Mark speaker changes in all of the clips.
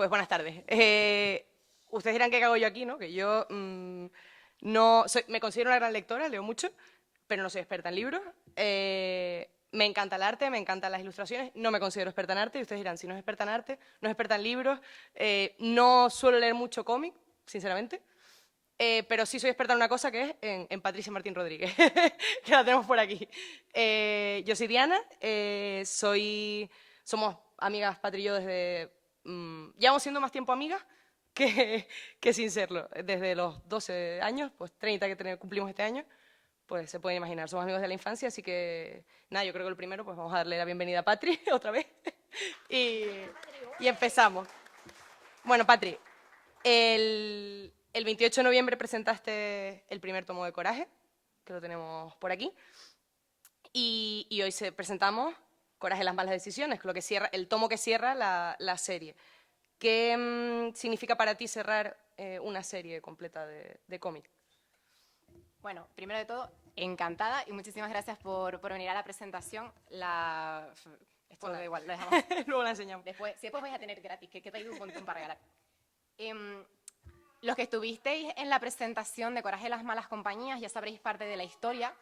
Speaker 1: Pues buenas tardes. Ustedes dirán qué hago yo aquí, ¿no? Que yo no me considero una gran lectora, leo mucho, pero no soy experta en libros. Me encanta el arte, me encantan las ilustraciones, no me considero experta en arte, y ustedes dirán, si no es experta en arte, no es experta en libros, no suelo leer mucho cómic, sinceramente, pero sí soy experta en una cosa que es en Patricia Martín Rodríguez, que la tenemos por aquí. Yo soy Diana, somos amigas Patri y yo desde... llevamos siendo más tiempo amigas que sin serlo. Desde los 12 años, pues 30 que cumplimos este año, pues se pueden imaginar, somos amigos de la infancia, así que nada, yo creo que lo primero, pues vamos a darle la bienvenida a Patri otra vez y, y empezamos. Bueno, Patri, el 28 de noviembre presentaste el primer tomo de Coraje, que lo tenemos por aquí, y hoy presentamos Coraje, las malas decisiones, lo que cierra, el tomo que cierra la serie. ¿Qué significa para ti cerrar una serie completa de cómic?
Speaker 2: Bueno, primero de todo, encantada y muchísimas gracias por venir a la presentación. Esto
Speaker 1: Hola.
Speaker 2: da igual, lo dejamos.
Speaker 1: Luego la enseñamos.
Speaker 2: Si después vais a tener gratis, que he traído un montón para regalar. Los que estuvisteis en la presentación de Coraje, las malas compañías, ya sabréis parte de la historia,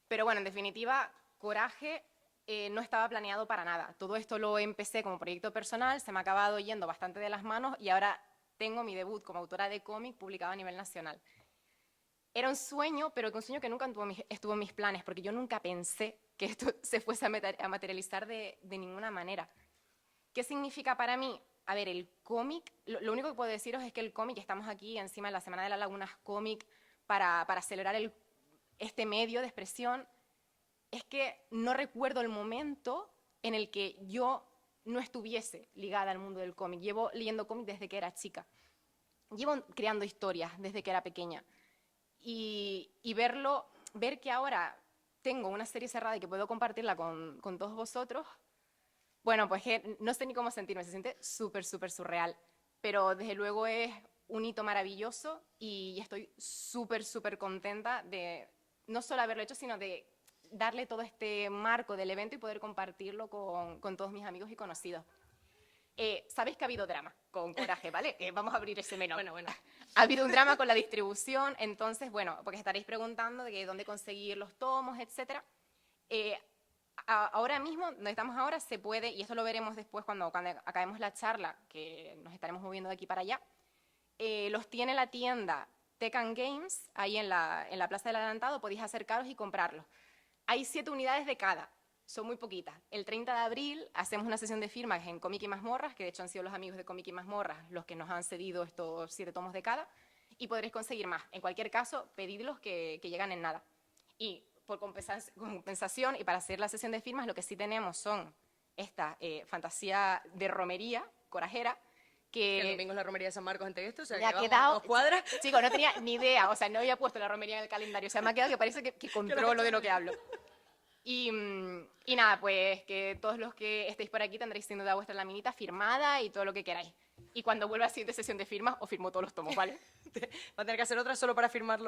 Speaker 2: pero bueno, en definitiva, Coraje no estaba planeado para nada. Todo esto lo empecé como proyecto personal, se me ha acabado yendo bastante de las manos y ahora tengo mi debut como autora de cómic publicado a nivel nacional. Era un sueño, pero un sueño que nunca estuvo en mis planes, porque yo nunca pensé que esto se fuese a materializar de ninguna manera. ¿Qué significa para mí? A ver, el cómic, lo único que puedo deciros es que el cómic, estamos aquí encima de la Semana de las Lagunas Cómic para celebrar este medio de expresión, es que no recuerdo el momento en el que yo no estuviese ligada al mundo del cómic. Llevo leyendo cómic desde que era chica. Llevo creando historias desde que era pequeña. Y ver que ahora tengo una serie cerrada y que puedo compartirla con todos vosotros, bueno, pues que no sé ni cómo sentirme, se siente súper, súper surreal, pero desde luego es un hito maravilloso y estoy súper, súper contenta de no solo haberlo hecho, sino de darle todo este marco del evento y poder compartirlo con todos mis amigos y conocidos. Sabéis que ha habido drama con Coraje, ¿vale? Vamos a abrir ese melón.
Speaker 1: Bueno.
Speaker 2: Ha habido un drama con la distribución, entonces, bueno, porque estaréis preguntando de dónde conseguir los tomos, etcétera. Ahora mismo, donde estamos ahora, se puede, y esto lo veremos después cuando acabemos la charla, que nos estaremos moviendo de aquí para allá, los tiene la tienda Tech and Games, ahí en la Plaza del Adelantado, podéis acercaros y comprarlos. Hay 7 unidades de cada, son muy poquitas. El 30 de abril hacemos una sesión de firmas en Cómic y Mazmorras, que de hecho han sido los amigos de Cómic y Mazmorras los que nos han cedido estos 7 tomos de cada, y podréis conseguir más. En cualquier caso, pedidlos que llegan en nada. Y por compensación y para hacer la sesión de firmas, lo que sí tenemos son esta fantasía de romería corajera,
Speaker 1: Que el domingo es la romería de San Marcos en Teguesto, o sea,
Speaker 2: me ha
Speaker 1: que vamos
Speaker 2: quedado,
Speaker 1: a 2 cuadras.
Speaker 2: chicos, no tenía ni idea, o sea, no había puesto la romería en el calendario, o sea, me ha quedado que parece que controlo de lo que hablo. Y nada, pues que todos los que estéis por aquí tendréis sin duda vuestra laminita firmada y todo lo que queráis. Y cuando vuelva a la siguiente sesión de firmas, os firmo todos los tomos, ¿vale?
Speaker 1: Va a tener que hacer otra solo para firmar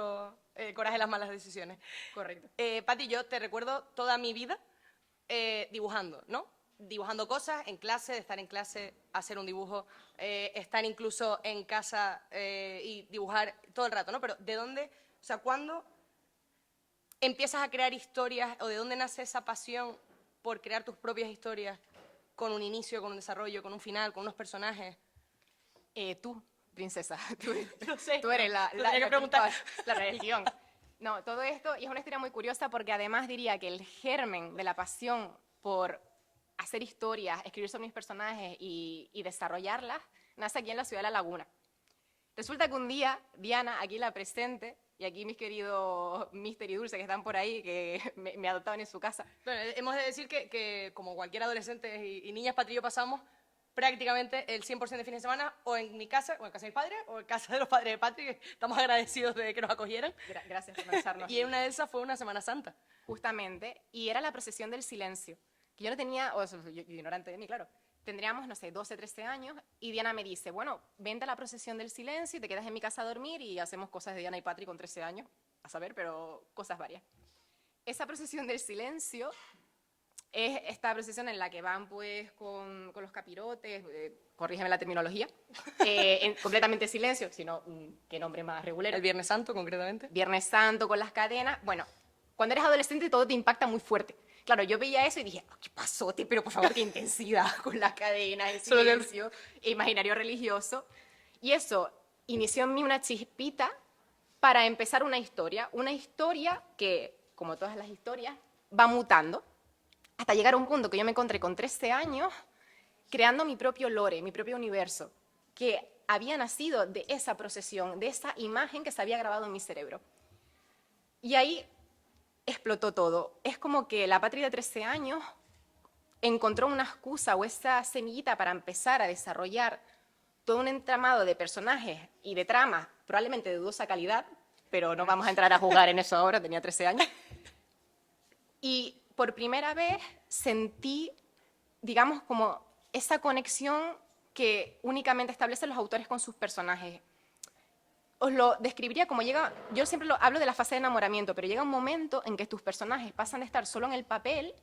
Speaker 1: Coraje, las malas decisiones.
Speaker 2: Correcto.
Speaker 1: Pati, yo te recuerdo toda mi vida dibujando, ¿no? Dibujando cosas en clase, de estar en clase, hacer un dibujo, estar incluso en casa y dibujar todo el rato, ¿no? Pero ¿de dónde, o sea, cuándo empiezas a crear historias o de dónde nace esa pasión por crear tus propias historias con un inicio, con un desarrollo, con un final, con unos personajes?
Speaker 2: Tú, princesa,
Speaker 1: No sé.
Speaker 2: tú eres
Speaker 1: Lo tenía que preguntar.
Speaker 2: la religión. No, todo esto, y es una historia muy curiosa porque además diría que el germen de la pasión por hacer historias, escribir sobre mis personajes y desarrollarlas, nace aquí en la ciudad de La Laguna. Resulta que un día, Diana, aquí la presente, y aquí mis queridos Mister y Dulce que están por ahí, que me adoptaban en su casa.
Speaker 1: Bueno, hemos de decir que como cualquier adolescente y niñas Patri y yo pasamos prácticamente el 100% de fines de semana o en mi casa, o en casa de mis padres, o en casa de los padres de Patri, que estamos agradecidos de que nos acogieran.
Speaker 2: Gracias por pensarnos.
Speaker 1: Y una de esas fue una Semana Santa.
Speaker 2: Justamente, y era la procesión del silencio, que yo no tenía, o sea, yo ignorante de mí, claro, tendríamos, no sé, 12, 13 años, y Diana me dice, bueno, vente a la procesión del silencio y te quedas en mi casa a dormir y hacemos cosas de Diana y Patri con 13 años, a saber, pero cosas varias. Esa procesión del silencio Es esta procesión en la que van pues con los capirotes, corrígeme la terminología, en completamente silencio, sino qué nombre más regulero.
Speaker 1: El Viernes Santo, concretamente.
Speaker 2: Viernes Santo con las cadenas. Bueno, cuando eres adolescente todo te impacta muy fuerte. Claro, yo veía eso y dije, "Oh, qué pasote, pero por favor, qué intensidad con las cadenas, el silencio, imaginario religioso". Y eso inició en mí una chispita para empezar una historia que, como todas las historias, va mutando hasta llegar a un punto que yo me encontré con 13 años creando mi propio lore, mi propio universo, que había nacido de esa procesión, de esa imagen que se había grabado en mi cerebro. Y ahí explotó todo. Es como que la Patri de 13 años encontró una excusa o esa semillita para empezar a desarrollar todo un entramado de personajes y de tramas, probablemente de dudosa calidad, pero no vamos a entrar a jugar en eso ahora, tenía 13 años. Y por primera vez sentí, digamos, como esa conexión que únicamente establecen los autores con sus personajes. Os lo describiría como yo siempre hablo de la fase de enamoramiento, pero llega un momento en que tus personajes pasan de estar solo en el papel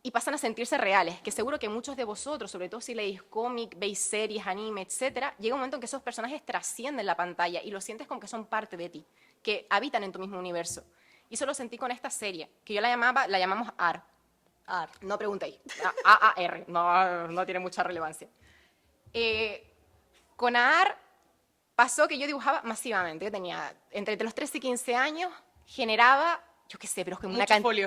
Speaker 2: y pasan a sentirse reales, que seguro que muchos de vosotros, sobre todo si leéis cómic, veis series, anime, etcétera, llega un momento en que esos personajes trascienden la pantalla y los sientes como que son parte de ti, que habitan en tu mismo universo. Y eso lo sentí con esta serie, que la llamamos AR.
Speaker 1: AR.
Speaker 2: No preguntéis. AAR, no tiene mucha relevancia. Con AR pasó que yo dibujaba masivamente. Yo tenía, entre los 13 y 15 años, generaba, yo qué sé, pero es que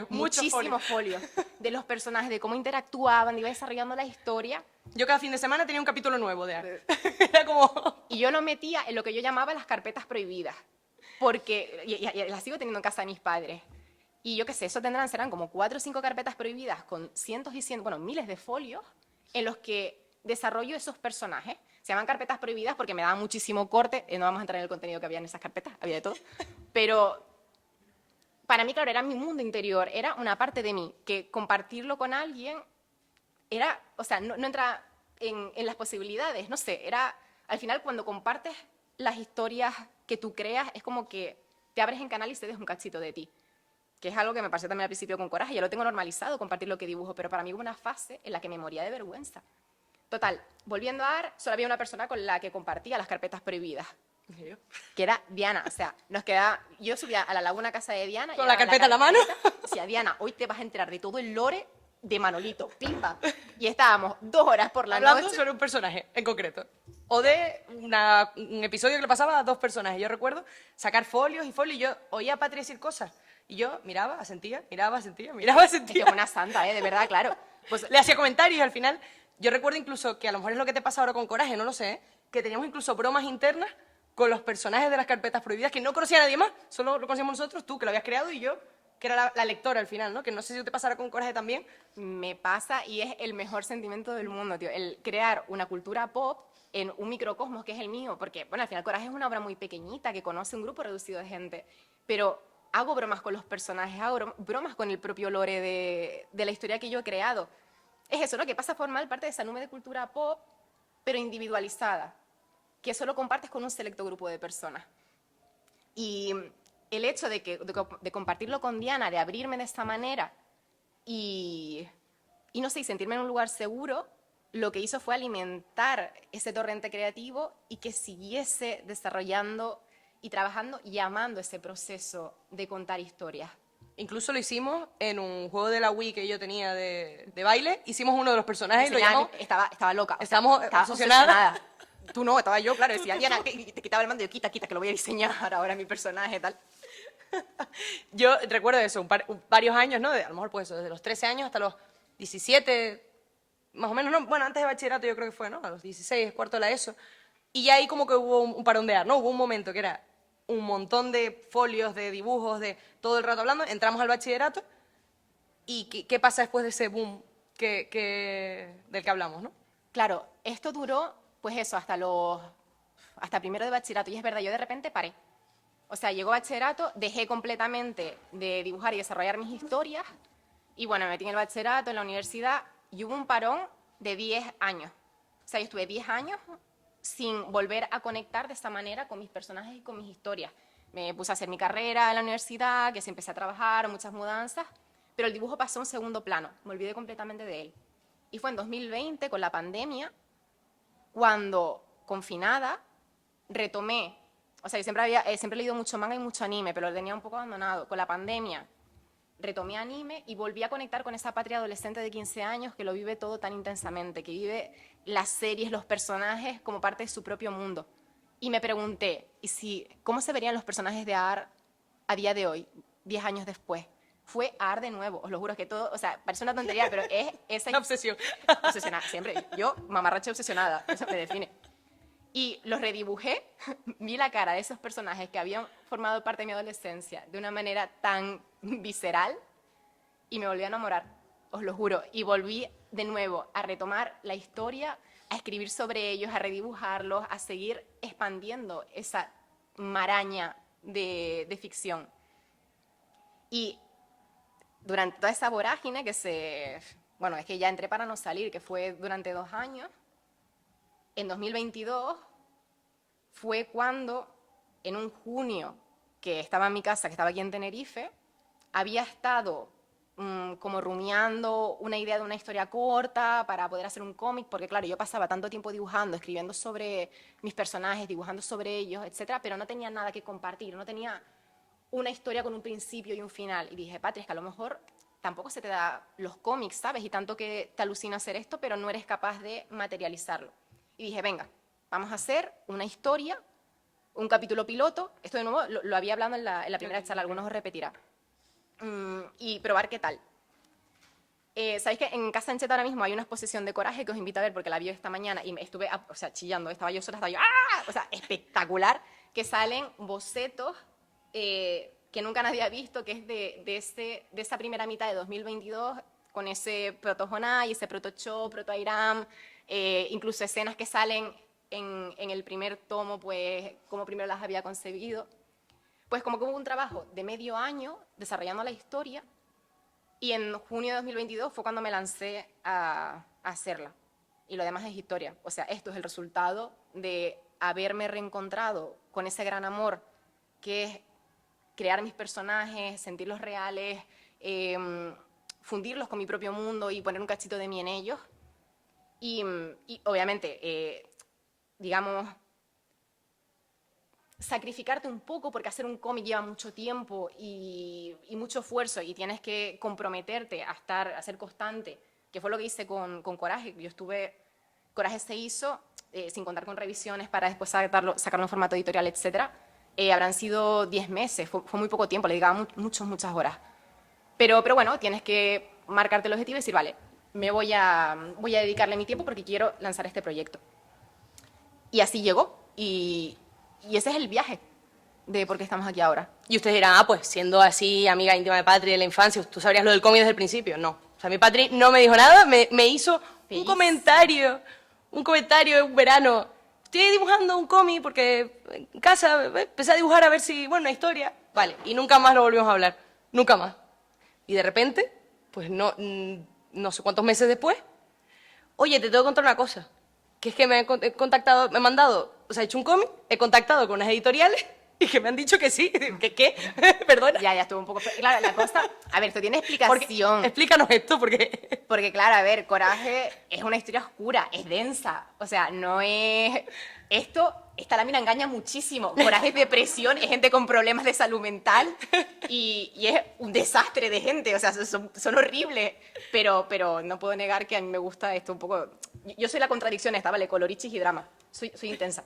Speaker 2: muchísimos folios de los personajes, de cómo interactuaban, de iba desarrollando la historia.
Speaker 1: Yo cada fin de semana tenía un capítulo nuevo de AR. Era como...
Speaker 2: Y yo lo metía en lo que yo llamaba las carpetas prohibidas, porque y las sigo teniendo en casa de mis padres. Y yo qué sé, serán como 4 o 5 carpetas prohibidas con cientos y cientos, bueno, miles de folios en los que desarrollo esos personajes. Se llaman carpetas prohibidas porque me daban muchísimo corte, no vamos a entrar en el contenido que había en esas carpetas, había de todo, pero para mí, claro, era mi mundo interior, era una parte de mí, que compartirlo con alguien era, o sea, no entra en las posibilidades, no sé, era, al final cuando compartes las historias que tú creas, es como que te abres en canal y cedes un cachito de ti, que es algo que me pasó también al principio con Coraje, ya lo tengo normalizado, compartir lo que dibujo, pero para mí hubo una fase en la que me moría de vergüenza. Total, volviendo a AR, solo había una persona con la que compartía las carpetas prohibidas, que era Diana. O sea, yo subía a la laguna a casa de Diana.
Speaker 1: Con la carpeta en la mano.
Speaker 2: Decía, Diana, hoy te vas a enterar de todo el lore de Manolito, pimba. Y estábamos 2 horas por la
Speaker 1: hablando
Speaker 2: noche.
Speaker 1: sobre un personaje en concreto. O de un episodio que le pasaba a 2 personajes. Yo recuerdo sacar folios y folios y yo oía a Patri decir cosas. Y yo miraba, asentía, miraba, asentía, miraba, asentía.
Speaker 2: Es que una santa, de verdad, claro.
Speaker 1: Pues le hacía comentarios y al final... Yo recuerdo incluso que a lo mejor es lo que te pasa ahora con Coraje, no lo sé, que teníamos incluso bromas internas con los personajes de las carpetas prohibidas que no conocía a nadie más, solo lo conocíamos nosotros, tú que lo habías creado y yo, que era la lectora al final, ¿no? Que no sé si te pasará con Coraje también.
Speaker 2: Me pasa y es el mejor sentimiento del mundo, tío, el crear una cultura pop en un microcosmos que es el mío, porque, bueno, al final Coraje es una obra muy pequeñita que conoce un grupo reducido de gente, pero hago bromas con los personajes, hago bromas con el propio lore de la historia que yo he creado. Es eso, ¿no? Que pasa a formar parte de esa nube de cultura pop, pero individualizada, que solo compartes con un selecto grupo de personas. Y el hecho de compartirlo con Diana, de abrirme de esta manera y no sé, sentirme en un lugar seguro, lo que hizo fue alimentar ese torrente creativo y que siguiese desarrollando y trabajando y amando ese proceso de contar historias.
Speaker 1: Incluso lo hicimos en un juego de la Wii que yo tenía de baile. Hicimos uno de los personajes y lo llamamos...
Speaker 2: Estaba loca.
Speaker 1: Estaba obsesionada.
Speaker 2: Tú no, estaba yo, claro. Decía, Diana, te quitaba el mando y yo, quita, que lo voy a diseñar ahora mi personaje, tal.
Speaker 1: Yo recuerdo eso, varios años, ¿no? A lo mejor pues eso, desde los 13 años hasta los 17, más o menos, ¿no? Bueno, antes de bachillerato yo creo que fue, ¿no? A los 16, cuarto de la ESO. Y ya ahí como que hubo un parón de ar, ¿no? Hubo un momento que era un montón de folios, de dibujos, de todo el rato hablando, entramos al bachillerato y ¿qué pasa después de ese boom del que hablamos, ¿no?
Speaker 2: Claro, esto duró, pues eso, hasta primero de bachillerato, y es verdad, yo de repente paré. O sea, llegó bachillerato, dejé completamente de dibujar y desarrollar mis historias, y bueno, me metí en el bachillerato, en la universidad, y hubo un parón de 10 años. O sea, yo estuve 10 años sin volver a conectar de esta manera con mis personajes y con mis historias. Me puse a hacer mi carrera en la universidad, que sí empecé a trabajar, muchas mudanzas, pero el dibujo pasó a un segundo plano, me olvidé completamente de él. Y fue en 2020, con la pandemia, cuando, confinada, retomé. O sea, yo siempre he leído mucho manga y mucho anime, pero lo tenía un poco abandonado. Con la pandemia retomé anime y volví a conectar con esa patria adolescente de 15 años que lo vive todo tan intensamente, que vive las series, los personajes como parte de su propio mundo. Y me pregunté, ¿cómo se verían los personajes de AR a día de hoy, 10 años después? Fue AR de nuevo, os lo juro que todo, o sea, parece una tontería, pero es esa...
Speaker 1: Una obsesión.
Speaker 2: Obsesionada, siempre. Yo, mamarracha obsesionada, eso me define. Y los redibujé, vi la cara de esos personajes que habían formado parte de mi adolescencia de una manera tan visceral y me volví a enamorar, os lo juro. Y volví de nuevo a retomar la historia, a escribir sobre ellos, a redibujarlos, a seguir expandiendo esa maraña de ficción. Y durante toda esa vorágine bueno, es que ya entré para no salir, que fue durante 2 años, en 2022 fue cuando, en un junio, que estaba en mi casa, que estaba aquí en Tenerife, había estado como rumiando una idea de una historia corta para poder hacer un cómic, porque claro, yo pasaba tanto tiempo dibujando, escribiendo sobre mis personajes, dibujando sobre ellos, etcétera, pero no tenía nada que compartir, no tenía una historia con un principio y un final. Y dije, Patri, es que a lo mejor tampoco se te da los cómics, ¿sabes? Y tanto que te alucina hacer esto, pero no eres capaz de materializarlo. Y dije, venga, vamos a hacer una historia, un capítulo piloto. Esto de nuevo lo había hablado en la primera charla, algunos os repetirá. Y probar qué tal. Sabéis que en Casa Ancheta ahora mismo hay una exposición de Coraje que os invito a ver porque la vi esta mañana y me estuve, o sea, chillando, estaba yo sola, estaba yo, ¡ah! O sea, espectacular, que salen bocetos que nunca nadie ha visto, que es de esa primera mitad de 2022, con ese proto-Honai, ese proto-Cho, proto-Airam, incluso escenas que salen en el primer tomo, pues, como primero las había concebido. Pues como que hubo un trabajo de medio año desarrollando la historia y en junio de 2022 fue cuando me lancé a hacerla. Y lo demás es historia. O sea, esto es el resultado de haberme reencontrado con ese gran amor que es crear mis personajes, sentirlos reales, fundirlos con mi propio mundo y poner un cachito de mí en ellos. Y obviamente, digamos, sacrificarte un poco porque hacer un cómic lleva mucho tiempo y mucho esfuerzo y tienes que comprometerte a ser constante, que fue lo que hice con Coraje. Coraje se hizo sin contar con revisiones para después sacarlo en formato editorial, etcétera. Habrán sido 10 meses, fue muy poco tiempo, le dedicaba muchas horas. Pero bueno, tienes que marcarte el objetivo y decir, vale, voy a dedicarle mi tiempo porque quiero lanzar este proyecto. Y así llegó, y ese es el viaje de por qué estamos aquí ahora.
Speaker 1: Y ustedes dirán, pues siendo así amiga íntima de Patri de la infancia, ¿tú sabrías lo del cómic desde el principio? No. O sea, mi Patri no me dijo nada, me hizo un comentario de un verano. Estoy dibujando un cómic porque en casa empecé a dibujar a ver si, bueno, una historia. Vale, y nunca más lo volvimos a hablar. Nunca más. Y de repente, pues no sé cuántos meses después, oye, te tengo que contar una cosa. Que es que me he contactado, me han mandado, o sea, he hecho un cómic, he contactado con unas editoriales y que me han dicho que sí. ¿Qué? Perdona.
Speaker 2: Ya estuvo un poco... Claro, la cosa... A ver, esto tiene explicación.
Speaker 1: Explícanos esto, porque...
Speaker 2: Porque, claro, a ver, Coraje es una historia oscura, es densa. O sea, no es... Esta lámina engaña muchísimo. Coraje es depresión, es gente con problemas de salud mental y es un desastre de gente. O sea, son horribles. Pero no puedo negar que a mí me gusta esto un poco... Yo soy la contradicción esta, ¿vale? Colorichis y drama. Soy intensa.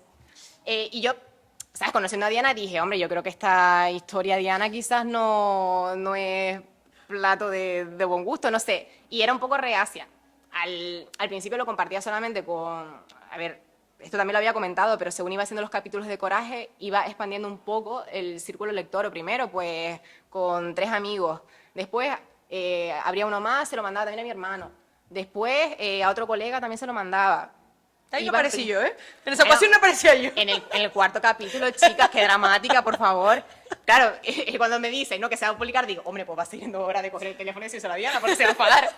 Speaker 2: Y yo... ¿Sabes? Conociendo a Diana dije, hombre, yo creo que esta historia Diana quizás no es plato de buen gusto, no sé. Y era un poco reacia. Al principio lo compartía solamente con... A ver, esto también lo había comentado, pero según iba haciendo los capítulos de Coraje, iba expandiendo un poco el círculo lector. Primero, pues, con 3 amigos. Después, habría uno más, se lo mandaba también a mi hermano. Después, a otro colega también se lo mandaba.
Speaker 1: Ahí no aparecí yo, ¿eh? En esa ocasión no aparecía yo.
Speaker 2: En el cuarto capítulo, chicas, qué dramática, por favor. Claro, cuando me dicen, ¿no?, que se va a publicar, digo, hombre, pues va siendo hora de coger el teléfono y decírselo a Diana, porque se va a enfadar.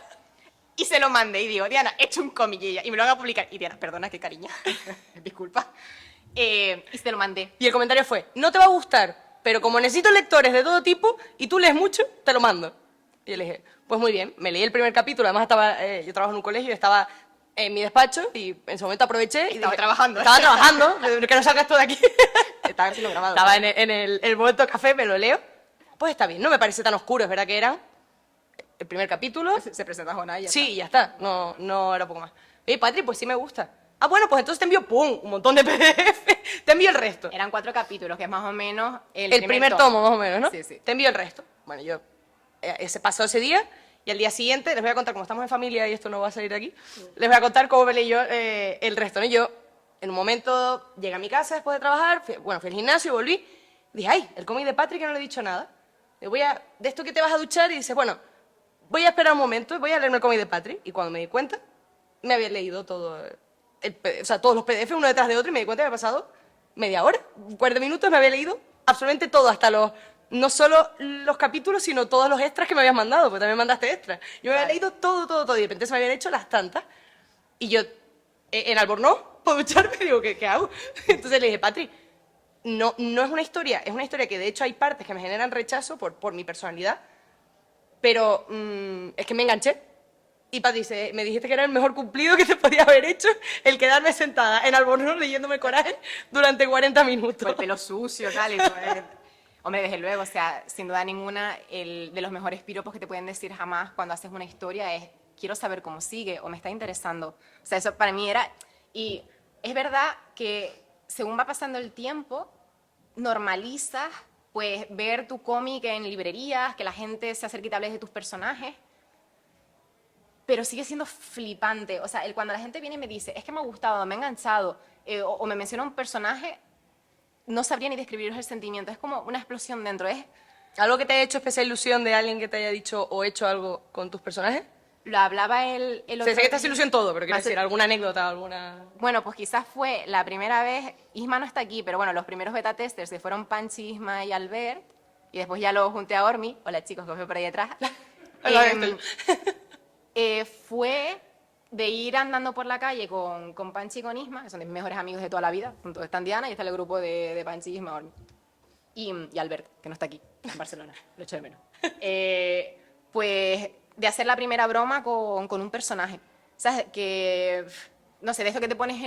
Speaker 2: Y se lo mandé y digo, Diana, he hecho un cómic y me lo van a publicar. Y Diana, perdona, qué cariño, disculpa. Y se lo mandé.
Speaker 1: Y el comentario fue, no te va a gustar, pero como necesito lectores de todo tipo y tú lees mucho, te lo mando. Y yo le dije, pues muy bien, me leí el primer capítulo, además estaba, yo trabajo en un colegio, estaba en mi despacho y en ese momento aproveché y
Speaker 2: Estaba
Speaker 1: dije,
Speaker 2: trabajando.
Speaker 1: Estaba trabajando, que no salgas tú de aquí.
Speaker 2: Estaba siendo grabado.
Speaker 1: Estaba en el momento café, me lo leo. Pues está bien, no me parece tan oscuro, es verdad que era el primer capítulo.
Speaker 2: Se presenta Jonás y ya
Speaker 1: Sí, y ya está, no era poco más. Oye, Patri, pues sí me gusta. Ah, bueno, pues entonces te envío, ¡pum!, un montón de PDF, te envío el resto.
Speaker 2: Eran 4 capítulos, que es más o menos
Speaker 1: El primer tomo, más o menos, ¿no?
Speaker 2: Sí, sí.
Speaker 1: Te envío el resto. Bueno, yo se pasó ese día y al día siguiente les voy a contar, como estamos en familia y esto no va a salir de aquí, les voy a contar cómo me leí yo el resto, ¿no? Yo, en un momento, llegué a mi casa después de trabajar, fui al gimnasio, volví, dije, ay, el cómic de Patrick, que no le he dicho nada. De esto que te vas a duchar y dices, bueno, voy a esperar un momento y voy a leerme el cómic de Patrick. Y cuando me di cuenta, me había leído todo, o sea, todos los PDF uno detrás de otro y me di cuenta que había pasado media hora, 40 minutos, me había leído absolutamente todo, hasta no solo los capítulos, sino todos los extras que me habías mandado, porque también mandaste extras. Yo me había leído todo, y de repente se me habían hecho las tantas. Y yo, en Albornoz, por ducharme, digo, ¿qué hago? Entonces le dije, Patri, no es una historia, es una historia que de hecho hay partes que me generan rechazo por mi personalidad, pero es que me enganché. Y Patri, me dijiste que era el mejor cumplido que te podía haber hecho el quedarme sentada en Albornoz leyéndome Coraje durante 40 minutos.
Speaker 2: Con el pelo sucio, tal, y todo. Hombre, desde luego, o sea, sin duda ninguna, el de los mejores piropos que te pueden decir jamás cuando haces una historia es, quiero saber cómo sigue o me está interesando. O sea, eso para mí era... Y es verdad que según va pasando el tiempo, normalizas pues ver tu cómic en librerías, que la gente se acerque y te hable de tus personajes, pero sigue siendo flipante. O sea, cuando la gente viene y me dice, es que me ha gustado, me ha enganchado, o me menciona un personaje, no sabría ni describiros el sentimiento. Es como una explosión dentro. Es
Speaker 1: ¿Algo que te haya hecho especial ilusión de alguien que te haya dicho o hecho algo con tus personajes?
Speaker 2: Lo hablaba el otro
Speaker 1: Sé que te hace
Speaker 2: día.
Speaker 1: ilusión todo, pero quiero decir, alguna anécdota, alguna...
Speaker 2: Bueno, pues quizás fue la primera vez, Isma no está aquí, pero bueno, los primeros beta testers se fueron Panchi, Isma y Albert, y después ya lo junté a Ormi. Hola chicos, que os veo por ahí detrás. Fue de ir andando por la calle con Panchi y con Isma, que son mis mejores amigos de toda la vida. Juntos están Diana y está el grupo de Panchi, Isma, Ormi. Y Albert, que no está aquí, en Barcelona, lo echo de menos. Pues de hacer la primera broma con un personaje. ¿Sabes? Que, no sé, de esto que te pones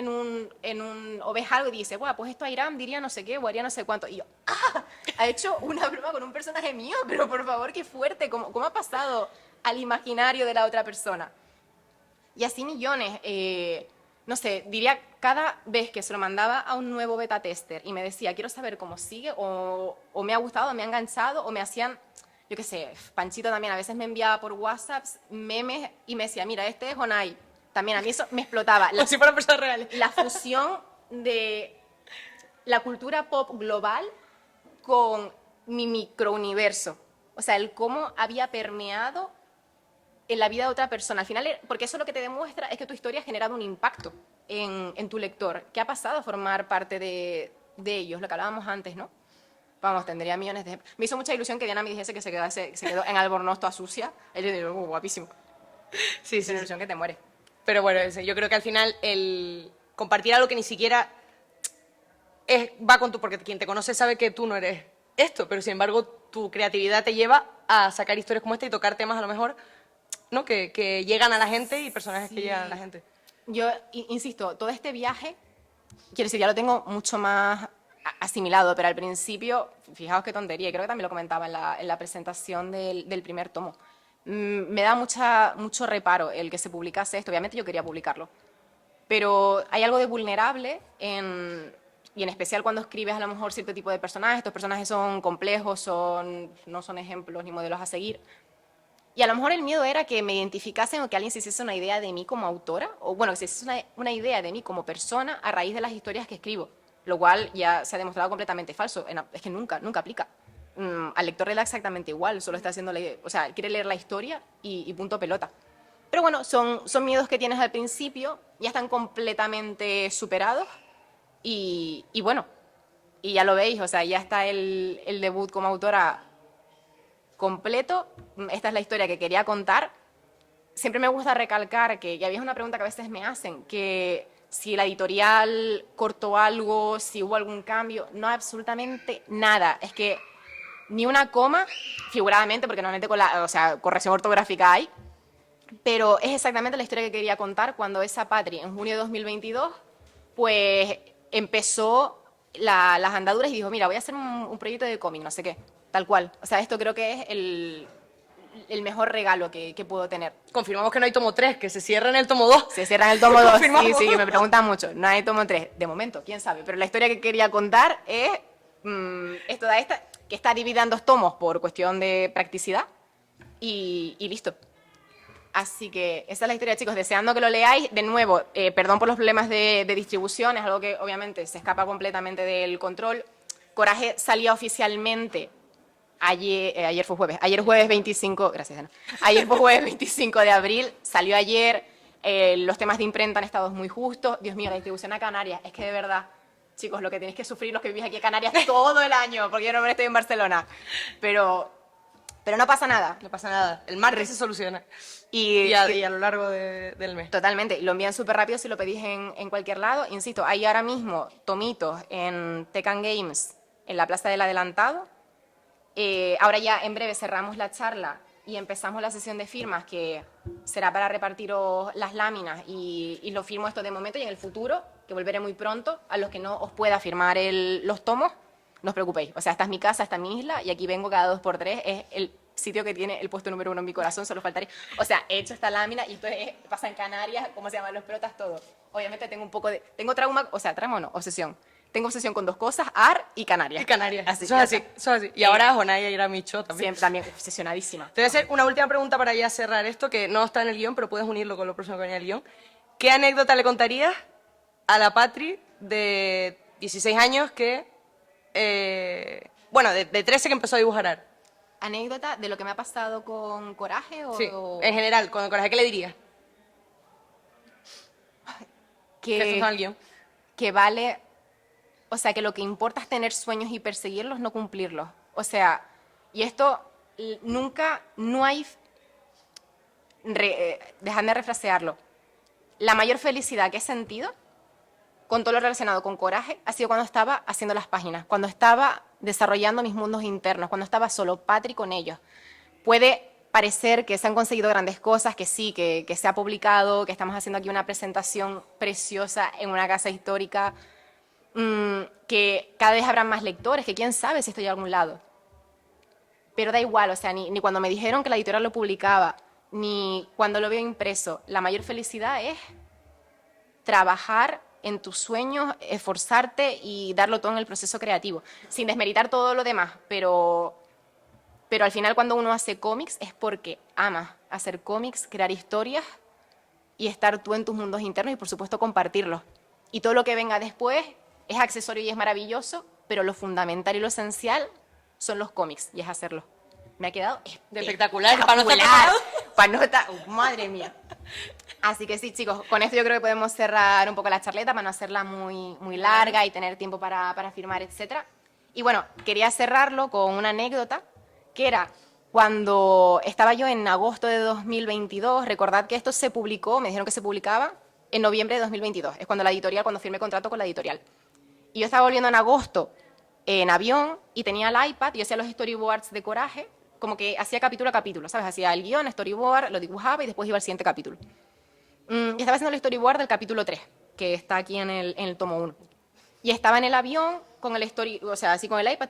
Speaker 2: o ves algo y dices, guau, pues esto a Irán diría no sé qué, o haría no sé cuánto. Y yo, ¡ah! Ha hecho una broma con un personaje mío, pero por favor, qué fuerte, ¿cómo ha pasado al imaginario de la otra persona? Y así millones. No sé, diría cada vez que se lo mandaba a un nuevo beta tester y me decía, quiero saber cómo sigue, o me ha gustado, o me ha enganchado, o me hacían, yo qué sé, Panchito también a veces me enviaba por WhatsApp memes y me decía, mira, este es Onai. También a mí eso me explotaba.
Speaker 1: Como si fueran personas reales.
Speaker 2: La fusión de la cultura pop global con mi microuniverso. O sea, el cómo había permeado en la vida de otra persona. Al final, porque eso lo que te demuestra es que tu historia ha generado un impacto en tu lector, que ha pasado a formar parte de ellos, lo que hablábamos antes, ¿no? Vamos, tendría millones de... Me hizo mucha ilusión que Diana me dijese que se quedó en Albornoz toda sucia. Él dijo, guapísimo.
Speaker 1: Sí,
Speaker 2: Es una ilusión que te muere.
Speaker 1: Pero bueno, yo creo que al final el compartir algo que ni siquiera va con tu... Porque quien te conoce sabe que tú no eres esto, pero sin embargo tu creatividad te lleva a sacar historias como esta y tocar temas a lo mejor, ¿no? Que llegan a la gente y personajes que llegan a la gente.
Speaker 2: Yo insisto, todo este viaje, quiero decir, ya lo tengo mucho más asimilado, pero al principio, fijaos qué tontería, y creo que también lo comentaba en la presentación del primer tomo. Me da mucho reparo el que se publicase esto. Obviamente yo quería publicarlo, pero hay algo de vulnerable y en especial cuando escribes a lo mejor cierto tipo de personajes. Estos personajes son complejos, no son ejemplos ni modelos a seguir. Y a lo mejor el miedo era que me identificasen o que alguien se hiciese una idea de mí como autora, o bueno, que se hiciese una idea de mí como persona a raíz de las historias que escribo, lo cual ya se ha demostrado completamente falso. Es que nunca aplica. Al lector le da exactamente igual, solo está haciéndole, o sea, quiere leer la historia y punto pelota. Pero bueno, son miedos que tienes al principio, ya están completamente superados y bueno, y ya lo veis, o sea, ya está el debut como autora completo. Esta es la historia que quería contar. Siempre me gusta recalcar que había una pregunta que a veces me hacen, que si la editorial cortó algo, si hubo algún cambio. No, absolutamente nada. Es que ni una coma, figuradamente, porque normalmente o sea, corrección ortográfica hay, pero es exactamente la historia que quería contar cuando esa Patri, en junio de 2022, pues empezó las andaduras y dijo, mira, voy a hacer un proyecto de cómic, no sé qué, tal cual. O sea, esto creo que es el mejor regalo que puedo tener.
Speaker 1: Confirmamos que no hay tomo 3, que se cierra en el tomo 2.
Speaker 2: Se cierra en el tomo 2, sí,
Speaker 1: Confirmamos.
Speaker 2: me preguntan mucho. No hay tomo 3, de momento, quién sabe. Pero la historia que quería contar es esto de esta, que está dividida en 2 tomos por cuestión de practicidad y listo. Así que esa es la historia, chicos. Deseando que lo leáis. De nuevo, perdón por los problemas de distribución, es algo que obviamente se escapa completamente del control. Coraje salía oficialmente ayer fue jueves. Ayer jueves 25, gracias Ana. Ayer fue jueves 25 de abril, salió ayer. Los temas de imprenta han estado muy justos. Dios mío, la distribución a Canarias, es que de verdad, chicos, lo que tenéis que sufrir los que vivís aquí a Canarias todo el año, porque yo no me estoy en Barcelona. Pero no pasa nada.
Speaker 1: No pasa nada. El martes se soluciona.
Speaker 2: Y
Speaker 1: a lo largo del mes.
Speaker 2: Totalmente. Lo envían súper rápido si lo pedís en cualquier lado. Insisto, hay ahora mismo tomitos en Tecan Games, en la Plaza del Adelantado. Ahora ya en breve cerramos la charla y empezamos la sesión de firmas, que será para repartiros las láminas y lo firmo esto de momento, y en el futuro, que volveré muy pronto, a los que no os pueda firmar los tomos, no os preocupéis. O sea, esta es mi casa, esta es mi isla, y aquí vengo cada 2x3, es el sitio que tiene el puesto número 1 en mi corazón, solo faltaría. O sea, he hecho esta lámina y entonces pasa en Canarias, ¿cómo se llaman los protas? Todo. Obviamente tengo un poco de... Tengo trauma, o sea, trauma o no, obsesión. Tengo obsesión con 2 cosas, AR y Canarias.
Speaker 1: Y Canarias.
Speaker 2: Así,
Speaker 1: Eso es así, eso es así. Y ahora Jonaya irá a Micho también.
Speaker 2: Siempre, también obsesionadísima.
Speaker 1: Te voy a hacer una última pregunta para ya cerrar esto, que no está en el guión, pero puedes unirlo con lo próximo que viene en el guión. ¿Qué anécdota le contarías a la Patri de 16 años que... bueno, de 13 que empezó a dibujar arte?
Speaker 2: ¿Anécdota de lo que me ha pasado con Coraje o...?
Speaker 1: Sí, en general, con Coraje, ¿qué le dirías? Que esto está en el guión.
Speaker 2: Que vale... O sea, que lo que importa es tener sueños y perseguirlos, no cumplirlos. O sea, y esto nunca, no hay... dejadme refrasearlo. La mayor felicidad que he sentido, con todo lo relacionado con Coraje, ha sido cuando estaba haciendo las páginas, cuando estaba desarrollando mis mundos internos, cuando estaba solo, Patri, con ellos. Puede parecer que se han conseguido grandes cosas, que sí, que se ha publicado, que estamos haciendo aquí una presentación preciosa en una casa histórica, que cada vez habrá más lectores, que quién sabe si estoy a algún lado. Pero da igual, o sea, ni cuando me dijeron que la editorial lo publicaba, ni cuando lo veo impreso. La mayor felicidad es trabajar en tus sueños, esforzarte y darlo todo en el proceso creativo, sin desmeritar todo lo demás, pero al final cuando uno hace cómics es porque ama hacer cómics, crear historias y estar tú en tus mundos internos y por supuesto compartirlos. Y todo lo que venga después es accesorio y es maravilloso, pero lo fundamental y lo esencial son los cómics y es hacerlo. Me ha quedado
Speaker 1: espectacular. Para no estar
Speaker 2: para no estar... madre mía. Así que sí, chicos, con esto yo creo que podemos cerrar un poco la charleta para no hacerla muy, muy larga y tener tiempo para firmar, etc. Y bueno, quería cerrarlo con una anécdota, que era cuando estaba yo en agosto de 2022, recordad que esto se publicó, me dijeron que se publicaba en noviembre de 2022, es cuando cuando firmé contrato con la editorial. Y yo estaba volviendo en agosto en avión y tenía el iPad y yo hacía los storyboards de Coraje, como que hacía capítulo a capítulo, ¿sabes? Hacía el guión, storyboard, lo dibujaba y después iba al siguiente capítulo. Y estaba haciendo el storyboard del capítulo 3, que está aquí en el tomo 1. Y estaba en el avión con el o sea, así con el iPad,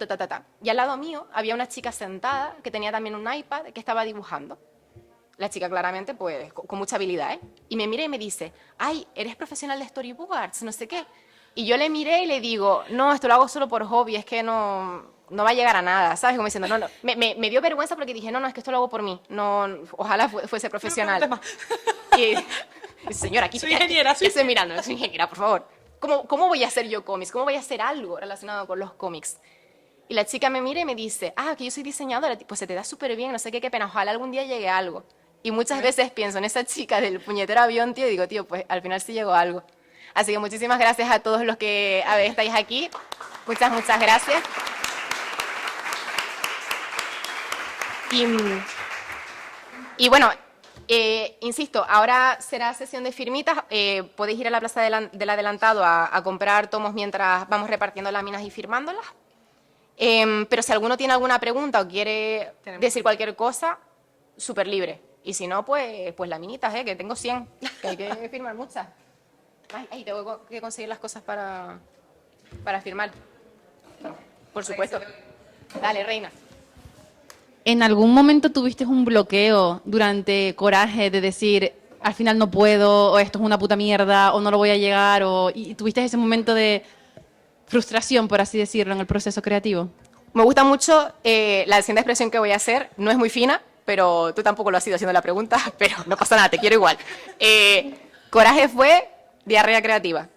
Speaker 2: Y al lado mío había una chica sentada que tenía también un iPad que estaba dibujando. La chica claramente, pues, con mucha habilidad, ¿eh? Y me mira y me dice, ay, eres profesional de storyboards, no sé qué. Y yo le miré y le digo, no, esto lo hago solo por hobby, es que no va a llegar a nada, ¿sabes? Como diciendo, no. Me dio vergüenza porque dije, no, es que esto lo hago por mí. No, ojalá fuese profesional. Y señora, aquí soy ingeniera. Yo estoy mirando, soy ingeniera, por favor. ¿Cómo voy a hacer yo cómics? ¿Cómo voy a hacer algo relacionado con los cómics? Y la chica me mira y me dice, que yo soy diseñadora, pues se te da súper bien, no sé qué pena, ojalá algún día llegue a algo. Y muchas veces pienso en esa chica del puñetero avión, tío, y digo, tío, pues al final sí llegó a algo. Así que muchísimas gracias a todos los que estáis aquí. Muchas gracias. Y bueno, insisto, ahora será sesión de firmitas. Podéis ir a la Plaza del Adelantado a comprar tomos mientras vamos repartiendo láminas y firmándolas. Pero si alguno tiene alguna pregunta o quiere
Speaker 1: Tenemos
Speaker 2: decir cualquier cosa, súper libre. Y si no, pues laminitas, que tengo 100, que hay que firmar muchas. Ay, tengo que conseguir las cosas para firmar. Por supuesto. Dale, reina.
Speaker 3: ¿En algún momento tuviste un bloqueo durante Coraje de decir, al final no puedo, o esto es una puta mierda, o no lo voy a llegar, y tuviste ese momento de frustración, por así decirlo, en el proceso creativo?
Speaker 2: Me gusta mucho la siguiente expresión que voy a hacer. No es muy fina, pero tú tampoco lo has ido haciendo la pregunta, pero no pasa nada, te quiero igual. Coraje fue diarrea creativa.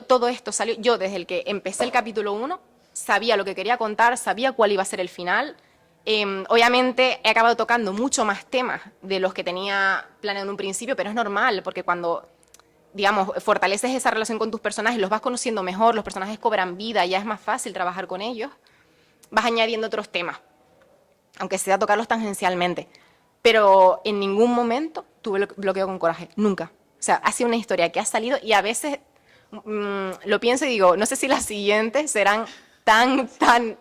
Speaker 2: Todo esto salió, yo desde el que empecé el capítulo 1, sabía lo que quería contar, sabía cuál iba a ser el final. Obviamente he acabado tocando mucho más temas de los que tenía planeado en un principio, pero es normal, porque cuando, digamos, fortaleces esa relación con tus personajes, los vas conociendo mejor, los personajes cobran vida, ya es más fácil trabajar con ellos, vas añadiendo otros temas, aunque sea tocarlos tangencialmente. Pero en ningún momento tuve bloqueo con Coraje, nunca. O sea, ha sido una historia que ha salido y a veces lo pienso y digo, no sé si las siguientes serán tan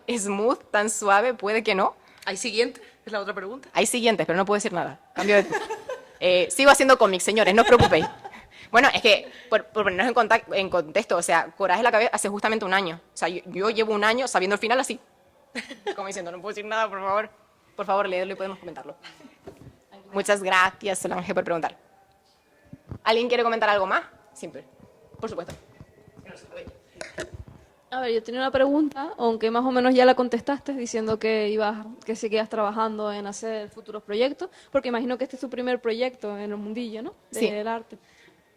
Speaker 2: smooth, tan suave, puede que no.
Speaker 1: ¿Hay siguiente? Es la otra pregunta.
Speaker 2: Hay siguientes, pero no puedo decir nada. Cambio de... sigo haciendo cómics, señores, no os preocupéis. Bueno, es que, por ponernos en contexto, o sea, Coraje la acabé hace justamente un año. O sea, yo llevo un año sabiendo el final así. Como diciendo, no puedo decir nada, por favor. Por favor, léelo y podemos comentarlo. Muchas gracias, Solange, por preguntar. ¿Alguien quiere comentar algo más? Simple. Por supuesto.
Speaker 4: A ver, yo tenía una pregunta, aunque más o menos ya la contestaste, diciendo que seguías trabajando en hacer futuros proyectos, porque imagino que este es tu primer proyecto en el mundillo, ¿no?
Speaker 2: Sí.
Speaker 4: Del arte.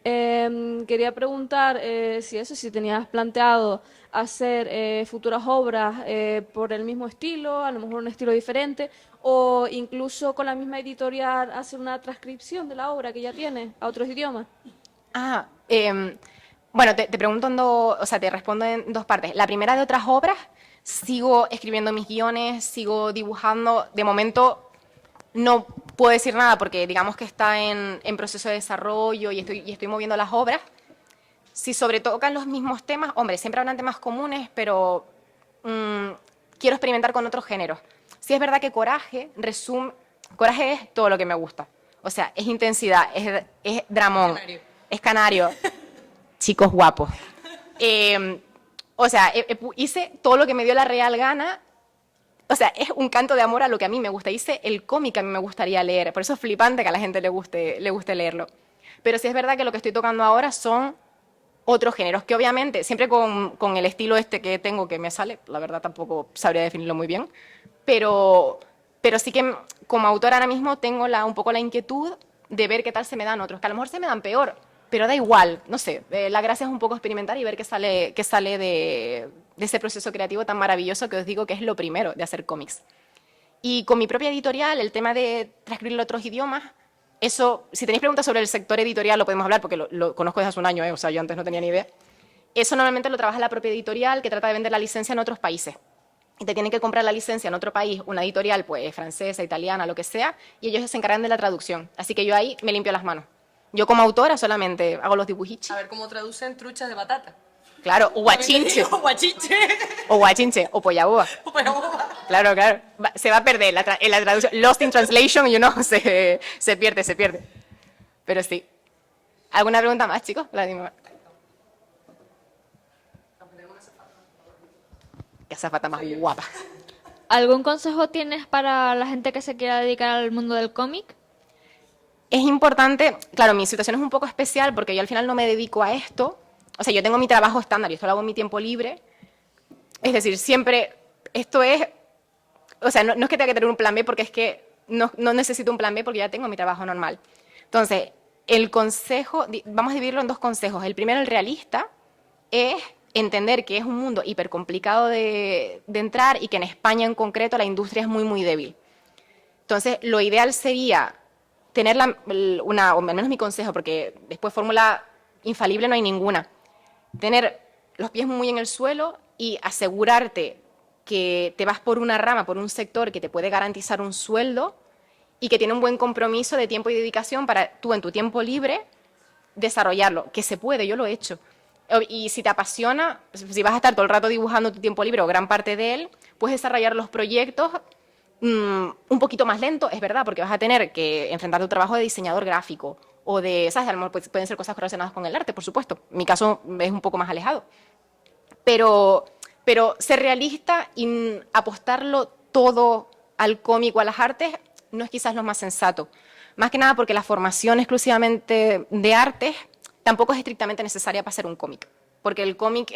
Speaker 4: Quería preguntar si tenías planteado hacer futuras obras por el mismo estilo, a lo mejor un estilo diferente, o incluso con la misma editorial hacer una transcripción de la obra que ya tienes a otros idiomas.
Speaker 2: Bueno, te pregunto o sea, te respondo en dos partes. La primera, de otras obras, sigo escribiendo mis guiones, sigo dibujando. De momento no puedo decir nada porque digamos que está en proceso de desarrollo y estoy moviendo las obras. Si tocan los mismos temas, hombre, siempre habrán temas comunes, pero quiero experimentar con otros géneros. Sí es verdad que Coraje es todo lo que me gusta. O sea, es intensidad, es dramón, es canario. Chicos guapos. O sea, hice todo lo que me dio la real gana. O sea, es un canto de amor a lo que a mí me gusta. Hice el cómic que a mí me gustaría leer. Por eso es flipante que a la gente le guste leerlo. Pero sí es verdad que lo que estoy tocando ahora son otros géneros, que obviamente, siempre con el estilo este que tengo que me sale, la verdad tampoco sabría definirlo muy bien, pero sí que como autora ahora mismo tengo un poco la inquietud de ver qué tal se me dan otros, que a lo mejor se me dan peor, pero da igual, no sé, la gracia es un poco experimentar y ver qué sale de ese proceso creativo tan maravilloso que os digo que es lo primero de hacer cómics. Y con mi propia editorial, el tema de transcribirlo a otros idiomas, eso, si tenéis preguntas sobre el sector editorial lo podemos hablar porque lo conozco desde hace un año, o sea, yo antes no tenía ni idea. Eso normalmente lo trabaja la propia editorial que trata de vender la licencia en otros países. Y te tienen que comprar la licencia en otro país, una editorial pues francesa, italiana, lo que sea, y ellos se encargan de la traducción. Así que yo ahí me limpio las manos. Yo como autora solamente hago los dibujitos.
Speaker 1: A ver cómo traducen truchas de batata.
Speaker 2: Claro, o guachinche.
Speaker 1: O guachinche.
Speaker 2: O guachinche, o pollaboba.
Speaker 1: O pollaboba.
Speaker 2: Claro. Se va a perder en la traducción. Lost in translation, se pierde. Pero sí. ¿Alguna pregunta más, chicos? Qué azafata más guapa.
Speaker 5: ¿Algún consejo tienes para la gente que se quiera dedicar al mundo del cómic?
Speaker 2: Es importante, claro, mi situación es un poco especial porque yo al final no me dedico a esto. O sea, yo tengo mi trabajo estándar y esto lo hago en mi tiempo libre. Es decir, siempre, esto es, o sea, no es que tenga que tener un plan B porque es que no necesito un plan B porque ya tengo mi trabajo normal. Entonces, el consejo, vamos a dividirlo en dos consejos. El primero, el realista, es entender que es un mundo hiper complicado de entrar y que en España en concreto la industria es muy, muy débil. Entonces, lo ideal sería tener o al menos mi consejo, porque después fórmula infalible no hay ninguna, tener los pies muy en el suelo y asegurarte que te vas por una rama, por un sector que te puede garantizar un sueldo y que tiene un buen compromiso de tiempo y dedicación para tú en tu tiempo libre desarrollarlo, que se puede, yo lo he hecho. Y si te apasiona, si vas a estar todo el rato dibujando tu tiempo libre o gran parte de él, puedes desarrollar los proyectos un poquito más lento, es verdad, porque vas a tener que enfrentar tu trabajo de diseñador gráfico o de, ¿sabes? A lo mejor pueden ser cosas relacionadas con el arte, por supuesto. Mi caso es un poco más alejado. Pero ser realista y apostarlo todo al cómic o a las artes no es quizás lo más sensato. Más que nada porque la formación exclusivamente de artes tampoco es estrictamente necesaria para hacer un cómic. Porque el cómic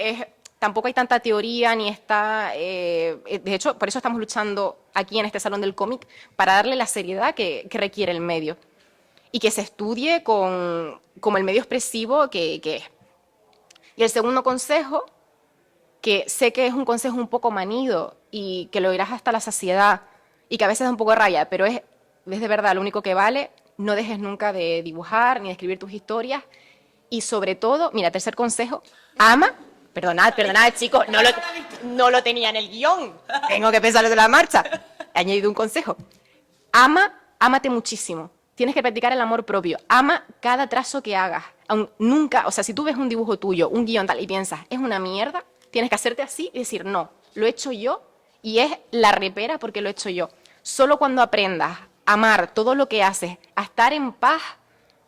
Speaker 2: tampoco hay tanta teoría ni está... de hecho, por eso estamos luchando aquí en este Salón del Cómic, para darle la seriedad que requiere el medio. Y que se estudie como el medio expresivo que es. Y el segundo consejo, que sé que es un consejo un poco manido y que lo oirás hasta la saciedad y que a veces da un poco de raya, pero es de verdad lo único que vale: no dejes nunca de dibujar ni de escribir tus historias. Y sobre todo, mira, tercer consejo, ama. Perdonad, chicos, no lo tenía en el guión. Tengo que pensarlo de la marcha. He añadido un consejo. Ámate muchísimo. Tienes que practicar el amor propio. Ama cada trazo que hagas. Nunca, o sea, si tú ves un dibujo tuyo, un guión tal, y piensas, es una mierda, tienes que hacerte así y decir, no, lo he hecho yo y es la repera porque lo he hecho yo. Solo cuando aprendas a amar todo lo que haces, a estar en paz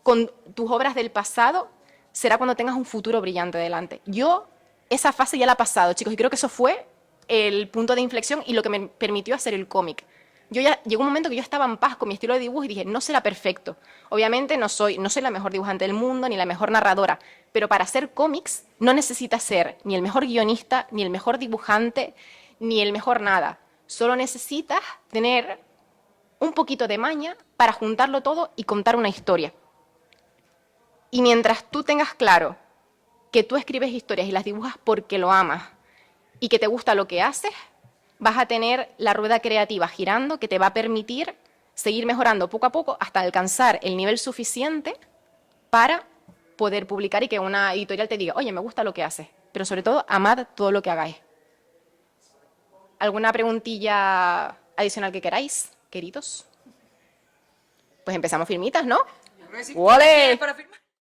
Speaker 2: con tus obras del pasado, será cuando tengas un futuro brillante delante. Yo esa fase ya la he pasado, chicos, y creo que eso fue el punto de inflexión y lo que me permitió hacer el cómic. Llegó un momento que yo estaba en paz con mi estilo de dibujo y dije, no será perfecto. Obviamente no soy la mejor dibujante del mundo, ni la mejor narradora, pero para hacer cómics no necesitas ser ni el mejor guionista, ni el mejor dibujante, ni el mejor nada. Solo necesitas tener un poquito de maña para juntarlo todo y contar una historia. Y mientras tú tengas claro que tú escribes historias y las dibujas porque lo amas y que te gusta lo que haces, vas a tener la rueda creativa girando que te va a permitir seguir mejorando poco a poco hasta alcanzar el nivel suficiente para poder publicar y que una editorial te diga, oye, me gusta lo que haces, pero sobre todo, amad todo lo que hagáis. ¿Alguna preguntilla adicional que queráis, queridos? Pues empezamos firmitas, ¿no?
Speaker 1: Yo creo que sí.
Speaker 2: ¡Ole!
Speaker 1: ¿Para firmar?